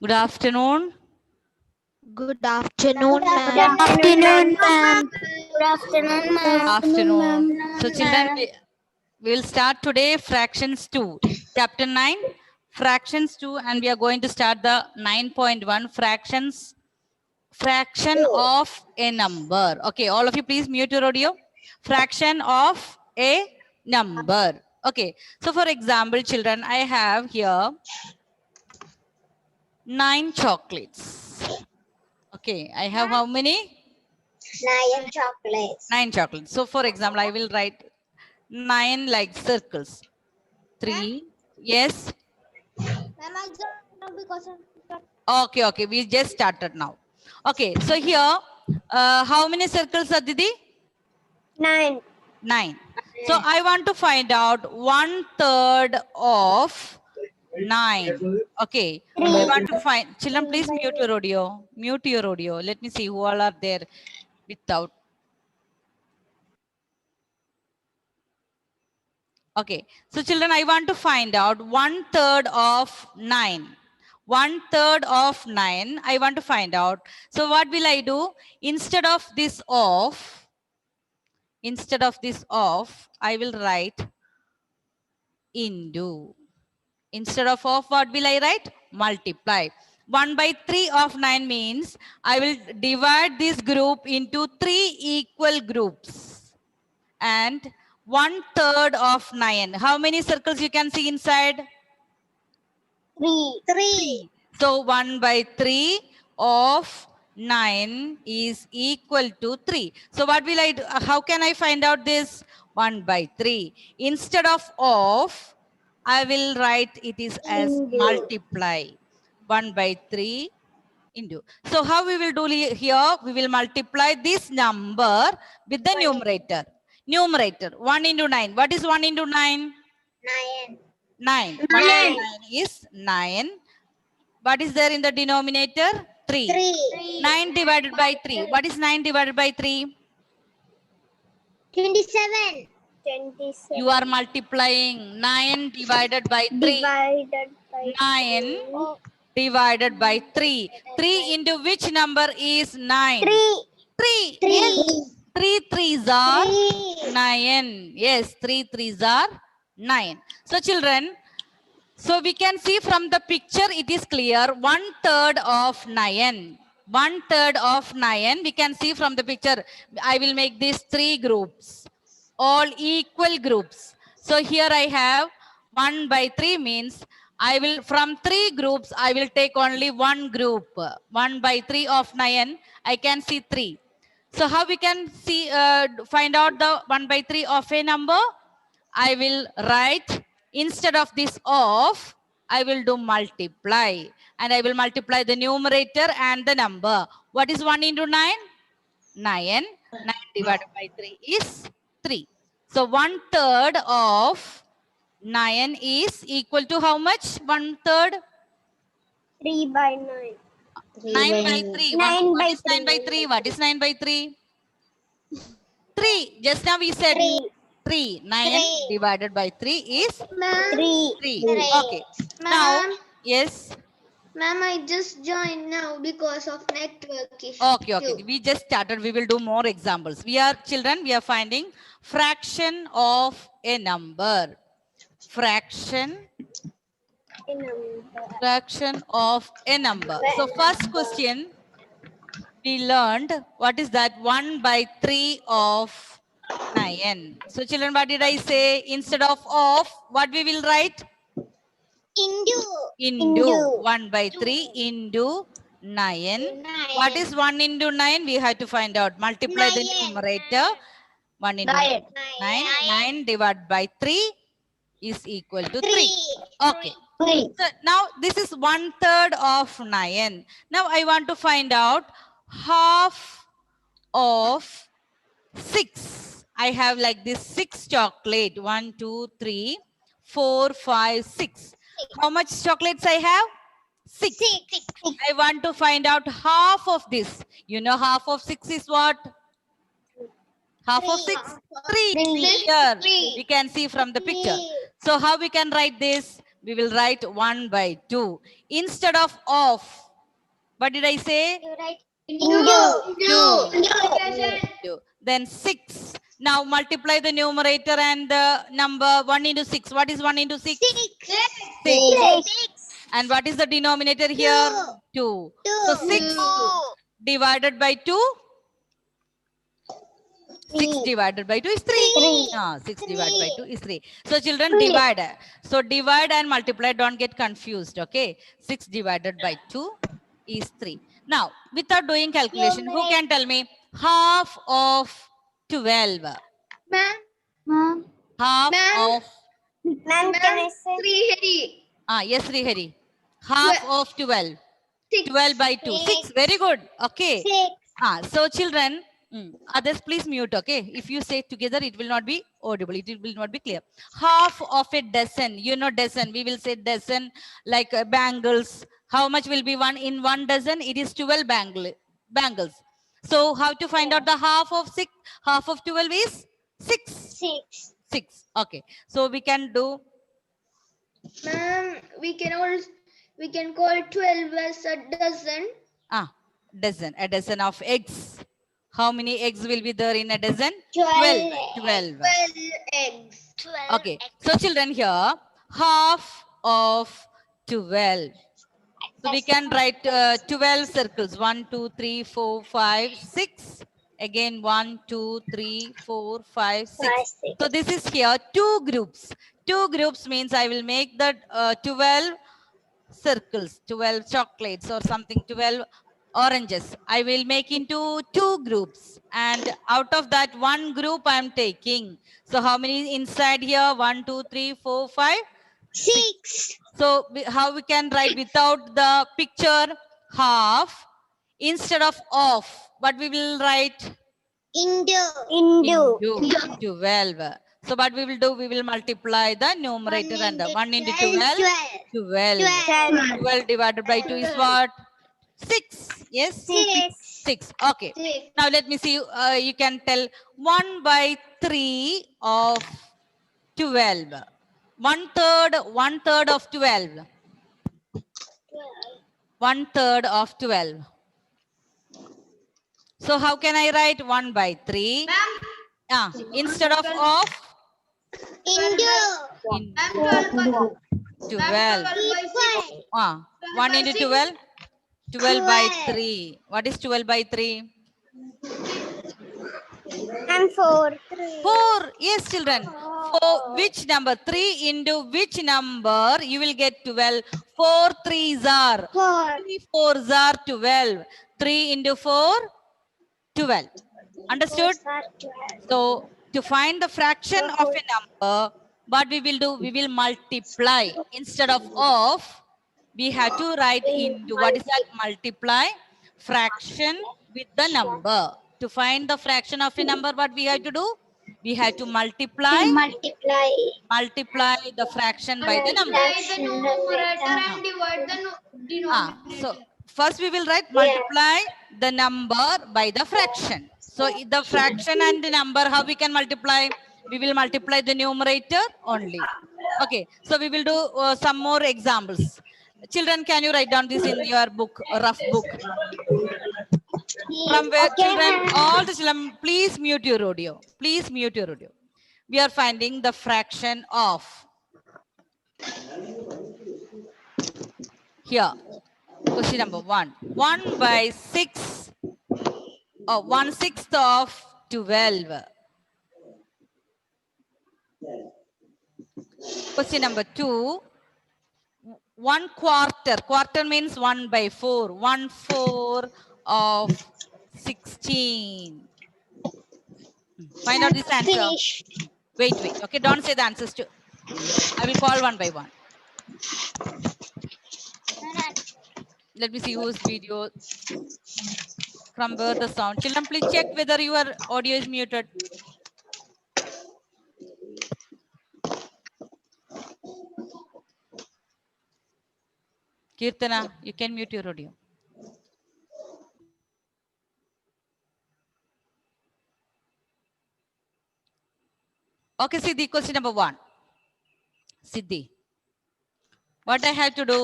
Good afternoon. Good afternoon, Good ma'am. afternoon, ma'am. Good afternoon, ma'am. Afternoon. So children, we will start today fractions 2, chapter 9, fractions 2, and we are going to start the 9.1 fraction of a number. Okay, all of you please mute your audio. Fraction of a number. Okay, so for example, children, I have here 9 chocolates. Okay, I have how many? 9 chocolates. 9 chocolates. So for example, I will write 9 like circles. 3. Yes. Ma'am, I don't know because Okay. We just started now. Okay. So here, how many circles are Didi? 9. 9. So I want to find out 1/3 of 9. Okay. I want to find. Children, please mute your audio. Mute your audio. Let me see who all are there without. Okay, so children, I want to find out 1/3 of 9. 1/3 of 9, I want to find out. So what will I do? Instead of this of, I will write into. Instead of what will I write? Multiply. 1/3 of 9 means I will divide this group into 3 equal groups. And 1/3 of 9. How many circles you can see inside? 3. So 1/3 of 9 is equal to 3. So what will I do? How can I find out this? 1/3. Instead of, I will write it is as multiply. 1/3 into. So how we will do here? We will multiply this number with the numerator. Numerator 1 into 9. What is 1 into 9? 9. 9. 1 into 9 is 9. What is there in the denominator? 3. 3. 9 divided by 3. What is 9 divided by 3? 27. 27. You are multiplying 9 divided by 3. Divided by 9 divided by 3. 3 into which number is 9? 3. 3. 3. Yes. 3 threes are 3. 9. Yes, 3 threes are 9. So children, so we can see from the picture, it is clear 1/3 of 9. 1/3 of 9, we can see from the picture. I will make these 3 groups, all equal groups. So here I have 1/3 means I will, from 3 groups, I will take only one group. 1/3 of 9, I can see 3. So how we can see, find out the 1/3 of a number? I will write, instead of this of, I will do multiply. And I will multiply the numerator and the number. What is 1 into 9? 9. 9 divided by 3 is 3. So 1/3 of 9 is equal to how much? 1/3? 3 by 9. 9 by 3. 9 What by is 9 by 3? 3? What is 9 by 3? 3. Just now we said 3. 3. 9 3. divided by 3 is 3. 3. 3. Okay. Now, Ma'am, yes. ma'am, I just joined now because of network issue. Okay. We just started. We will do more examples. We are children. We are finding fraction of a number. Fraction of a number. So first question we learned, what is that? 1/3 of 9. So children, what did I say? Instead of, what we will write? Into 1/3 into 9. What is 1 into 9? We have to find out. Multiply the numerator. 1 into 9. 9 divided by 3 is equal to 3. Okay. So now this is 1/3 of 9. Now I want to find out half of 6. I have like this 6 chocolate. 1, 2, 3, 4, 5, 6. How much chocolates I have? 6. I want to find out half of this. You know half of 6 is what? Half of 6? 3. Here we can see from the picture. So how we can write this? We will write 1 by 2. Instead of, what did I say? You write Into. Two. Then 6. Now multiply the numerator and the number 1 into 6. What is 1 into 6? 6. And what is the denominator here? 2. So 6 divided by 2? 6 divided by 2 is 3. 6 divided by 2 is 3. So children, divide. So divide and multiply. Don't get confused. Okay. 6 divided by 2 is 3. Now, without doing calculation, who can tell me half of 12? Ma'am. Half Ma'am. of, Ma'am, can I say? yes, Srihari. Half of 12. 12 by 2. 6. Very good. Okay. 6. So children, others please mute. Okay. If you say together, it will not be audible. It will not be clear. Half of a dozen. You know dozen. We will say dozen like bangles. How much will be one in 1 dozen? It is 12 bangles. So how to find out the half of 6? Half of 12 is 6. 6. 6. Okay. So we can do. Ma'am, we can call 12 as a dozen. Dozen. A dozen of eggs. How many eggs will be there in a dozen? 12. 12. 12 eggs. Okay. So children, here half of 12. So we can write 12 circles. 1, 2, 3, 4, 5, 6. Again 1, 2, 3, 4, 5, 6. So this is here 2 groups. 2 groups means I will make that 12 circles, 12 chocolates or something, 12 oranges. I will make into 2 groups, and out of that 1 group I am taking. So how many inside here? 1, 2, 3, 4, 5, 6. So how we can write without the picture? Half. Instead of what we will write? Into. 12. So what we will do? We will multiply the numerator and the 1 into 12. 12. 12 divided by 2 is what? 6. Yes? 6. Okay. 6. Now let me see. You can tell 1 by 3 of 12. 1/3 of 12. 1/3 of 12. So how can I write 1 by 3? Instead of Into. 12. 1 into 12. 12 by 3. What is 12 by 3? And 4. 4. Yes, children. For which number? 3 into which number? You will get 12. 4 3s are. 4. 3 4s are 12. 3 into 4, 12. Understood? So to find the fraction of a number, what we will do? We will multiply. Instead of we have to write into. What is that? Multiply fraction with the number. To find the fraction of a number, what we have to do? We have to multiply the fraction by the number. Multiply the numerator and divide the denominator. So first we will write multiply the number by the fraction. So the fraction and the number, how we can multiply? We will multiply the numerator only. Okay, so we will do some more examples. Children, can you write down this in your book, a rough book? From where children, all the children, please mute your audio. Please mute your audio. We are finding the fraction of. Here, question number 1. 1 by 6, or 1/6 of 12. Question number 2. 1/4. Quarter means 1 by 4. 1/4 of 16. Find out this answer. Wait. Okay, don't say the answers to. I will call one by one. Let me see whose video. From where the sound. Children, please check whether your audio is muted. Kirtana, you can mute your audio. Okay, Siddhi, question number 1. Siddhi. What I have to do?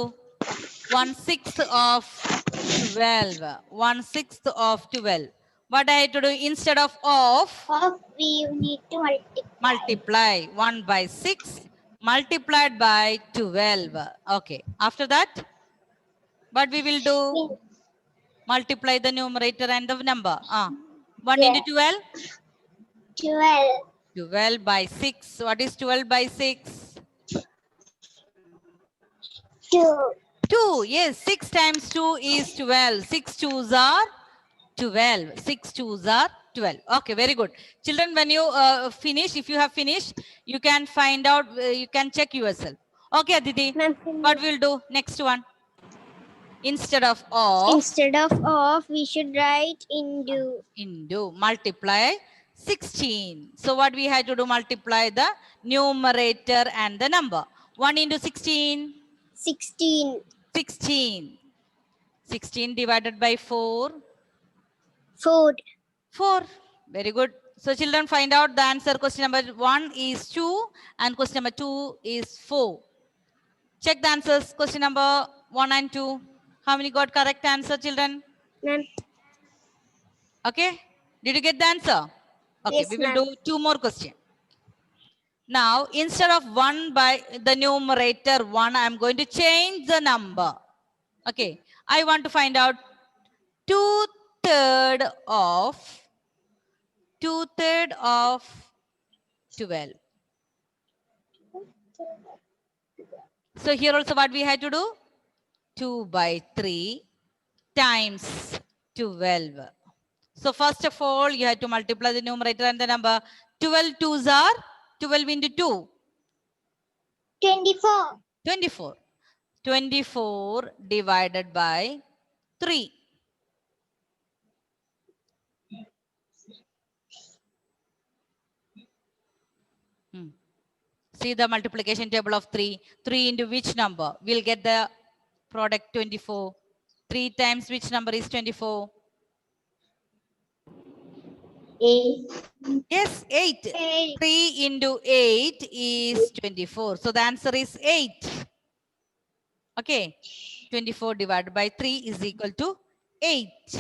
1/6 of 12. 1/6 of 12. What I have to do instead of We need to multiply 1 by 6 multiplied by 12. Okay. After that, what we will do? Multiply the numerator and the number. 1 into 12? 12. 12 by 6. What is 12 by 6? 2. 2. Yes, 6 times 2 is 12. 6 2s are 12. 6 2s are 12. Okay, very good. Children, when you finish, if you have finished, you can find out, you can check yourself. Okay, Aditi, what we'll do? Next one. Instead of We should write into multiply 16. So what we had to do? Multiply the numerator and the number. 1 into 16. 16. 16. 16 divided by 4. 4. 4. Very good. So children, find out the answer. Question number 1 is 2 and question number 2 is 4. Check the answers. Question number 1 and 2. How many got correct answer, children? Ma'am. Okay. Did you get the answer? Okay, Yes, we will ma'am. do 2 more questions. Now, instead of 1 by the numerator 1, I am going to change the number. Okay. I want to find out 2/3 of 12. So here also what we had to do? 2 by 3 times 12. So first of all, you have to multiply the numerator and the number. 12 2s are 12 into 2. 24. 24. 24 divided by 3. See the multiplication table of 3. 3 into which number? We'll get the product 24. 3 times which number is 24? 8. Yes, 8. 8. 3 into 8 is 24. So the answer is 8. Okay. 24 divided by 3 is equal to 8.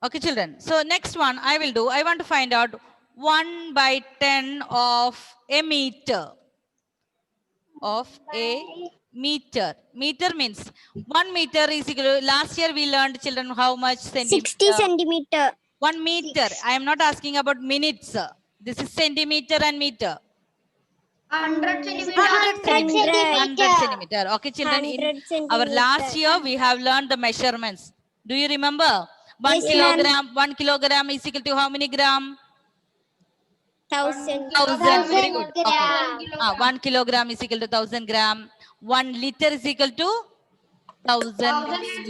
Okay, children. So next one I will do. I want to find out 1 by 10 of a meter. Of a meter. Meter means 1 meter is equal to, last year we learned, children, how much centimeter? 60 centimeter. 1 meter. I am not asking about minutes. This is centimeter and meter. 100 centimeter. 100 centimeter. Okay, children. In 100 our last centimeter. year, we have learned the measurements. Do you remember? 1 Yes, kilogram. 1 kilogram is equal to how many gram? 1000. 1000. Very good. Okay. gram. 1 kilogram is equal to 1000 gram. 1 liter is equal to 1000.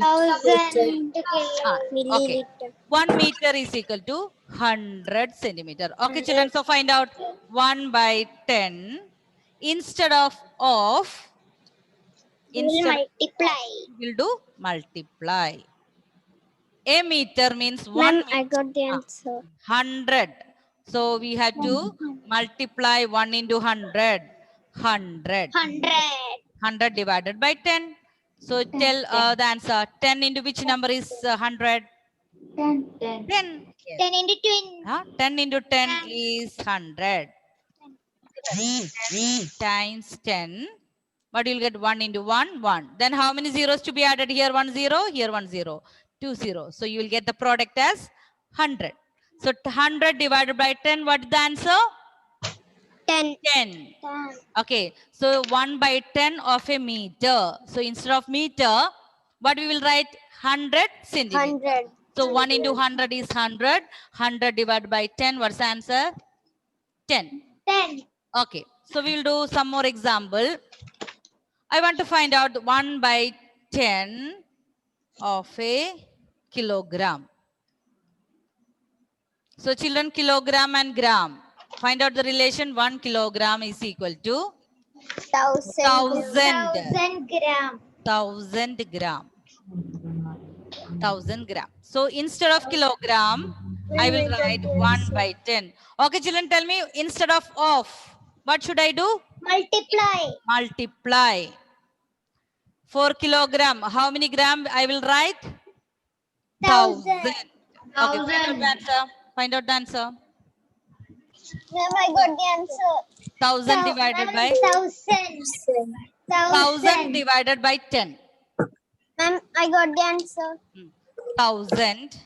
1000 Okay. milliliter. 1 meter is equal to 100 centimeter. Okay, children. So find out 1 by 10 instead of Multiply. we'll do multiply. A meter means 1 Ma'am, meter, I got the answer. 100. So we had to multiply 1 into 100. 100. 100. 100 divided by 10. So tell the answer. 10 into which number is 100? 10. 10. 10 into 20. 10 into 10 is 100. Times 10. What you'll get? 1 into 1, 1. Then how many zeros to be added here? 1 0, here 1 0. 2 0. So you will get the product as 100. So 100 divided by 10, what is the answer? 10. 10. Okay. So 1 by 10 of a meter. So instead of meter, what we will write? 100 centimeter. 100. So 1 into 100 is 100. 100 divided by 10, what's the answer? 10. 10. Okay. So we will do some more example. I want to find out 1 by 10 of a kilogram. So children, kilogram and gram. Find out the relation. 1 kilogram is equal to 1000 gram. 1000 gram. 1000 gram. So instead of kilogram, I will write 1 by 10. Okay, children, tell me instead of what should I do? Multiply. Multiply. 4 kilogram. How many gram I will write? 1000. Okay, find out the answer. Find out the answer. Ma'am, I got the answer. 1000 divided by 1000 divided by 10. Ma'am, I got the answer. 1000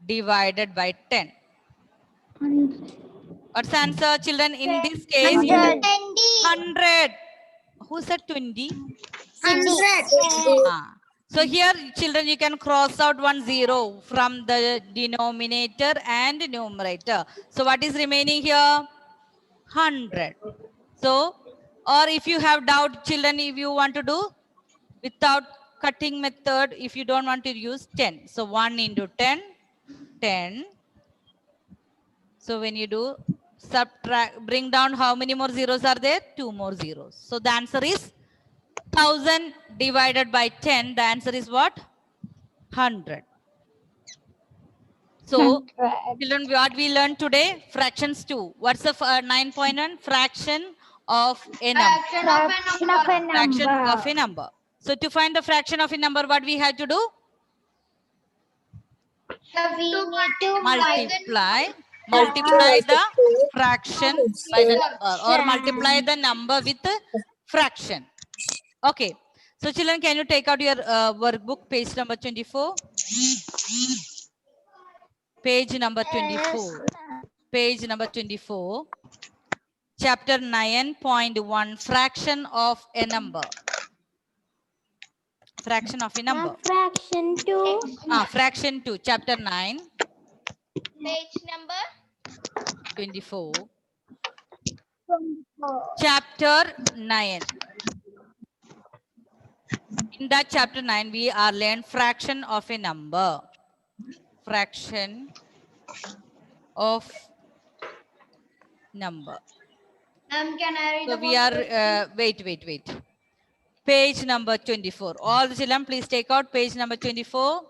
divided by 10. What's the answer, children? In this case, you have 100. Who said 20? 100. Ah. So here, children, you can cross out 1 0 from the denominator and numerator. So what is remaining here? 100. So, or if you have doubt, children, if you want to do without cutting method, if you don't want to use 10. So 1 into 10, 10. So when you do subtract, bring down, how many more zeros are there? 2 more zeros. So the answer is 1000 divided by 10. The answer is what? 100. So children, what we learned today? Fractions 2. What's the 9.1? Fraction of a number. Fraction of a number. So to find the fraction of a number, what we have to do? We need to Multiply the fraction by the number, or multiply the number with the fraction. Okay. So children, can you take out your workbook, page number 24? Page number 24. Page number 24. Chapter 9.1, fraction of a number. Fraction of a number. Fraction 2. Fraction 2, chapter 9. Page number 24. Chapter 9. In that chapter 9, we are learned fraction of a number. Fraction of number. Can I read So we are, wait. Page number 24. All the children, please take out page number 24.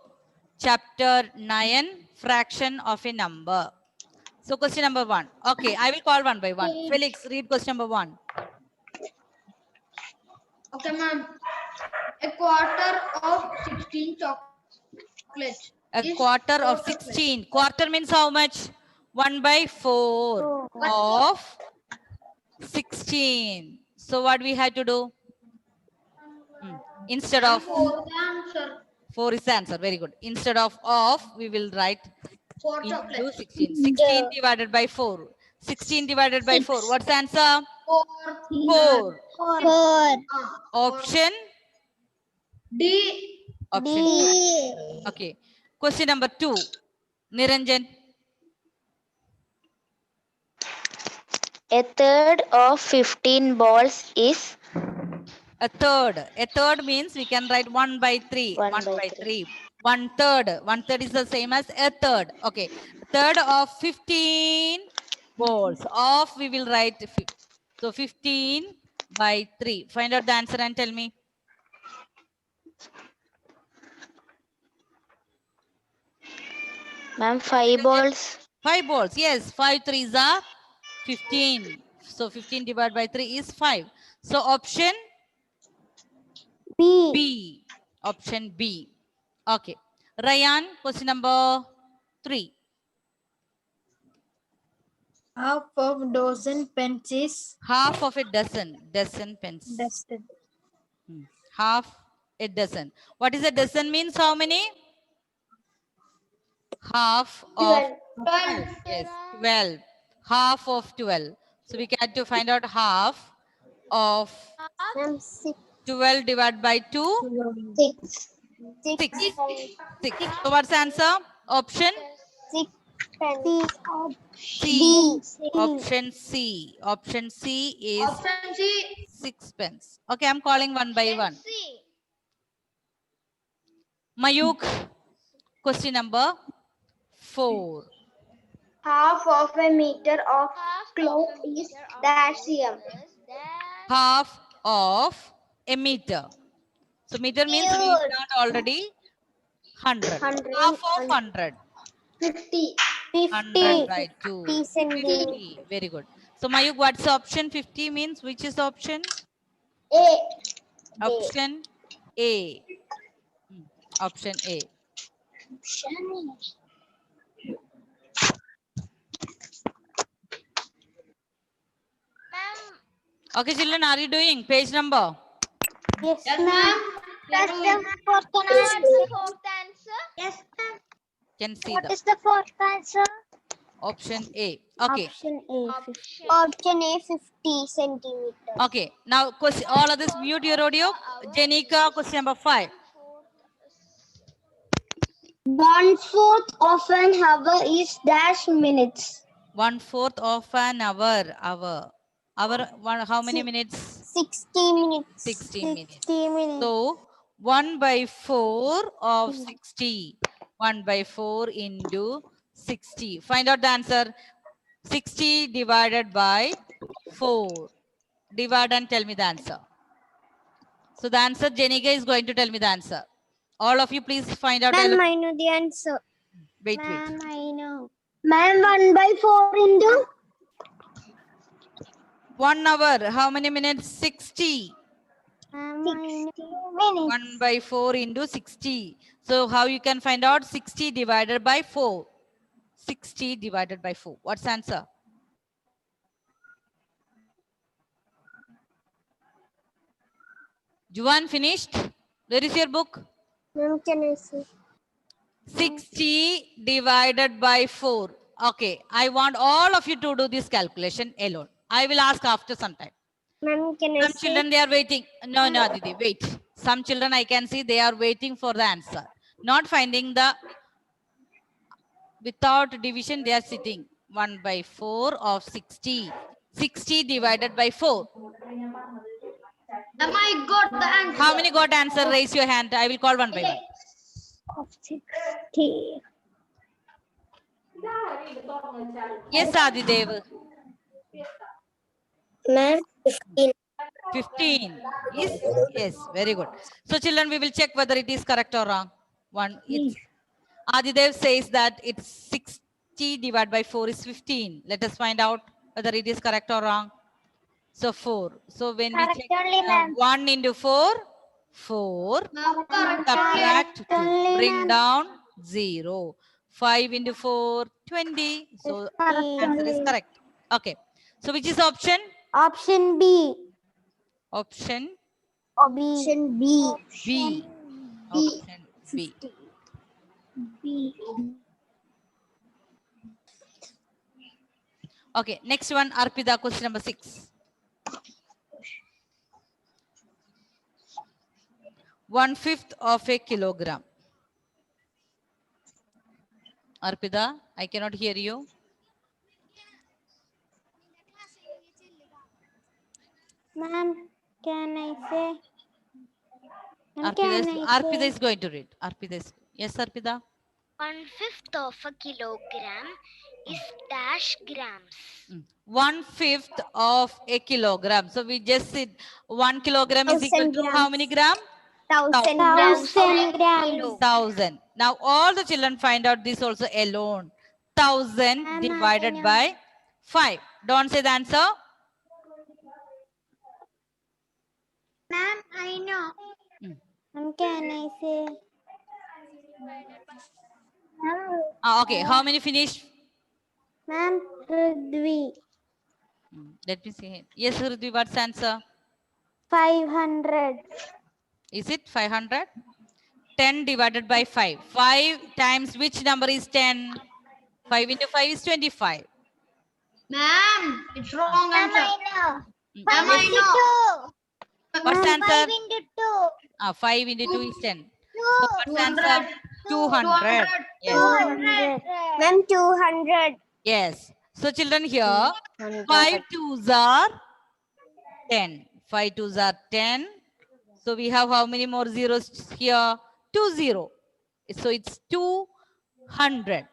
Chapter 9, fraction of a number. So question number 1. Okay, I will call one by one. Felix, read question number 1. Okay, ma'am. A quarter of 16 chocolates. A quarter of 16. Quarter means how much? 1 by 4 of 16. So what we had to do? Instead of 4 is the answer. Very good. Instead of we will write into 16. 16 divided by 4. 16 divided by 4. What's the answer? 4. 4. Option D. Option D. Okay. Question number 2. Niranjan. A third of 15 balls is A third. A third means we can write 1 by 3. 1 by 3. 1/3. 1/3 is the same as a third. Okay. Third of 15 balls. Of we will write. So 15 by 3. Find out the answer and tell me. Ma'am, 5 balls. 5 balls. Yes. 5 3s are 15. So 15 divided by 3 is 5. So option B. Option B. Okay. Ryan, question number 3. Half of dozen pens is Half of a dozen. Dozen pens. dusted. Half a dozen. What is a dozen means? How many? Half of 12. Yes, 12. Half of 12. So we have to find out half of 12 divided by 2. 6. 6. 6. So what's the answer? Option 6. C. Option C. Option C is Option C. 6 pence. Okay, I'm calling one by one. Mayuk, question number 4. Half of a meter of cloth is dash cm. Half of a meter. So meter means we learned already 100. Half of 100. 50. 100 by 2. 50 centimeters. 50. Very good. So Mayuk, what's the option? 50 means which is the option? A. Option A. Option A. Okay, children, are you doing page number? Yes, Yes, ma'am. ma'am. That's the fourth answer. Yes, ma'am. Can see What the is the fourth answer? option A. Okay. Option A. Option. Option A, 50 centimeters. Okay. Now, question, all others mute your audio. Jenika, question number 5. 1/4 of an hour is dash minutes. 1/4 of an hour. How many minutes? 60 minutes. 60 minutes. 60 minutes. So 1 by 4 of 60. 1 by 4 into 60. Find out the answer. 60 divided by 4. Divide and tell me the answer. So the answer, Jenika is going to tell me the answer. All of you please find out. Ma'am, I know the answer. Wait. Ma'am, I know. Ma'am, 1 by 4 into 1 hour. How many minutes? 60. Ma'am, I know. Minutes. 1 by 4 into 60. So how you can find out 60 divided by 4? 60 divided by 4. What's the answer? Juan finished? Where is your book? Ma'am, can I see? 60 divided by 4. Okay, I want all of you to do this calculation alone. I will ask after some time. Ma'am, can I Some see? children, they are waiting. No, Aditi, wait. Some children I can see they are waiting for the answer. Not finding the, without division, they are sitting. 1 by 4 of 60. 60 divided by 4. Am I got the answer? How many got answer? Raise your hand. I will call one by one. Of 60. Yes, Adidev. Ma'am, 15. 15. Yes, very good. So children, we will check whether it is correct or wrong. Adidev says that it's 60 divided by 4 is 15. Let us find out whether it is correct or wrong. So 4. So when we check only, ma'am. 1 into 4, 4. Subtract 2. Bring down 0. 5 into 4, 20. So answer is correct. Okay. So which is option? Option B. Option Option B. B. Option B. B. Okay. Next one, Arpita, question number 6. 1/5 of a kilogram. Arpita, I cannot hear you. Ma'am, can I say? Ma'am, Arpita is going to read. Yes, Arpita. 1/5 of a kilogram is dash grams. 1/5 of a kilogram. So we just said 1 kilogram is equal to how many gram? 1,000 grams. 1,000. Now all the children find out this also alone. 1,000 divided by 5. Don't say the answer. Ma'am, I know. Ma'am, can I say? Okay, how many finished? Ma'am, Ridvi. Let me see. Yes, Ridvi, what's the answer? 500. Is it 500? 10 divided by 5. 5 times which number is 10? 5 into 5 is 25. Ma'am, it's wrong answer. know. Ma'am, I know. What's the answer? 5 into 2. 5 into 2 is 10. So what's the answer? 200. Yes. 200. Ma'am, 200. Yes. So children here, 5 twos are 10. 5 twos are 10. So we have how many more zeros here? 20. So it's 200.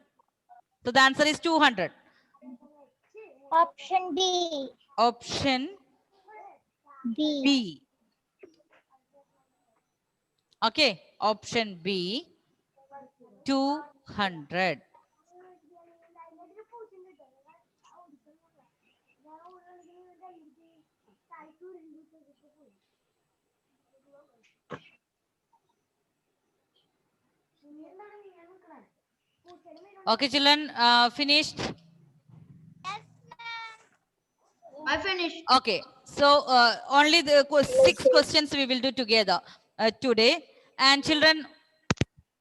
So the answer is 200. Option B. Option B. B. Okay. Option B, 200. Okay, children, finished? I finished. Okay, so only the 6 questions we will do together today. And children,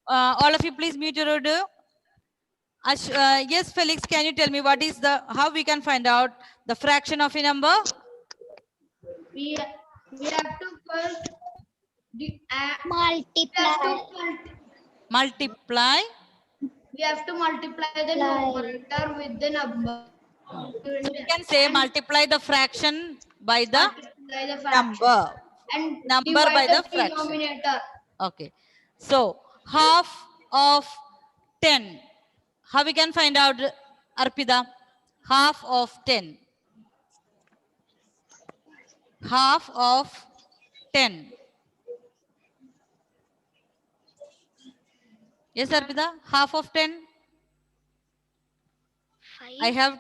all of you please mute your audio. Yes, Felix, can you tell me what is how we can find out the fraction of a number? We have to first Multiply. we have to multiply the numerator with the number. So we can say multiply the fraction by the Multiply the fraction number. and Number divide by the the fraction. denominator. Okay. So half of 10. How we can find out, Arpida? Half of 10. Half of 10. Yes, Arpida? Half of 10? 5. I have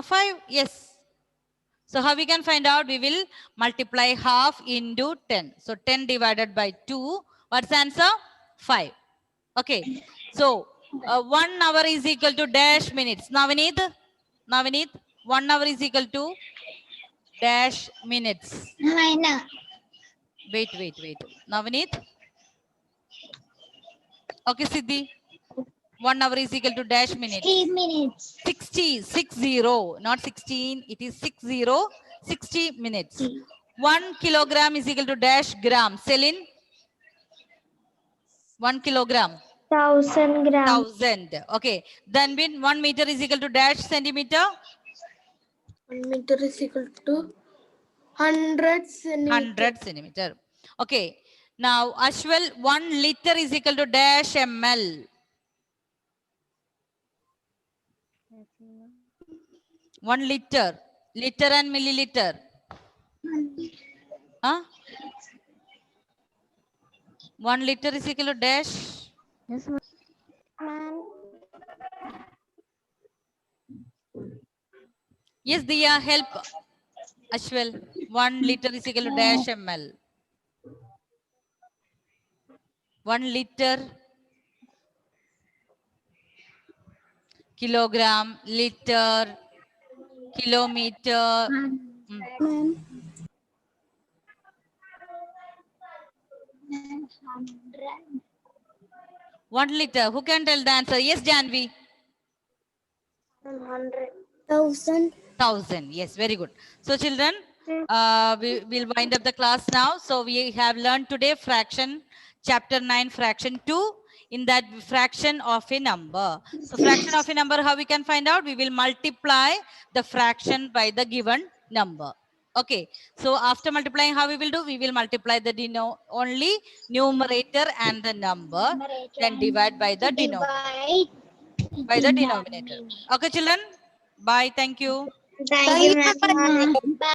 5. Yes. So how we can find out? We will multiply half into 10. So 10 divided by 2. What's the answer? 5. Okay. So 1 hour is equal to dash minutes. Navneet, 1 hour is equal to dash minutes. Wait. Navneet. Okay, Siddhi. 1 hour is equal to dash minutes. 60, not 16. It is 60 minutes. 1 kilogram is equal to dash gram. Celine? 1 kilogram. 1000 grams. 1000. Okay. Then 1 meter is equal to dash centimeter. 1 meter is equal to 100 centimeter. 100 centimeter. Okay. Now, Ashwal, 1 liter is equal to dash ml. 1 liter. Liter and milliliter. Huh? 1 liter is equal to dash. Yes, Diya, help. Ashwal, 1 liter is equal to dash ml. 1 liter. Kilogram, liter, kilometer. 1 liter. Who can tell the answer? Yes, Janvi. 100,000. 1000. Yes, very good. So, children, we will wind up the class now. So, we have learned today fraction, chapter 9, fraction 2. In that, fraction of a number. So, fraction of a number, how we can find out? We will multiply the fraction by the given number. Okay. So, after multiplying, how we will do? We will multiply the only numerator and the number. Then divide by the denominator. Okay, children. Bye. Thank you. Thank you, ma'am.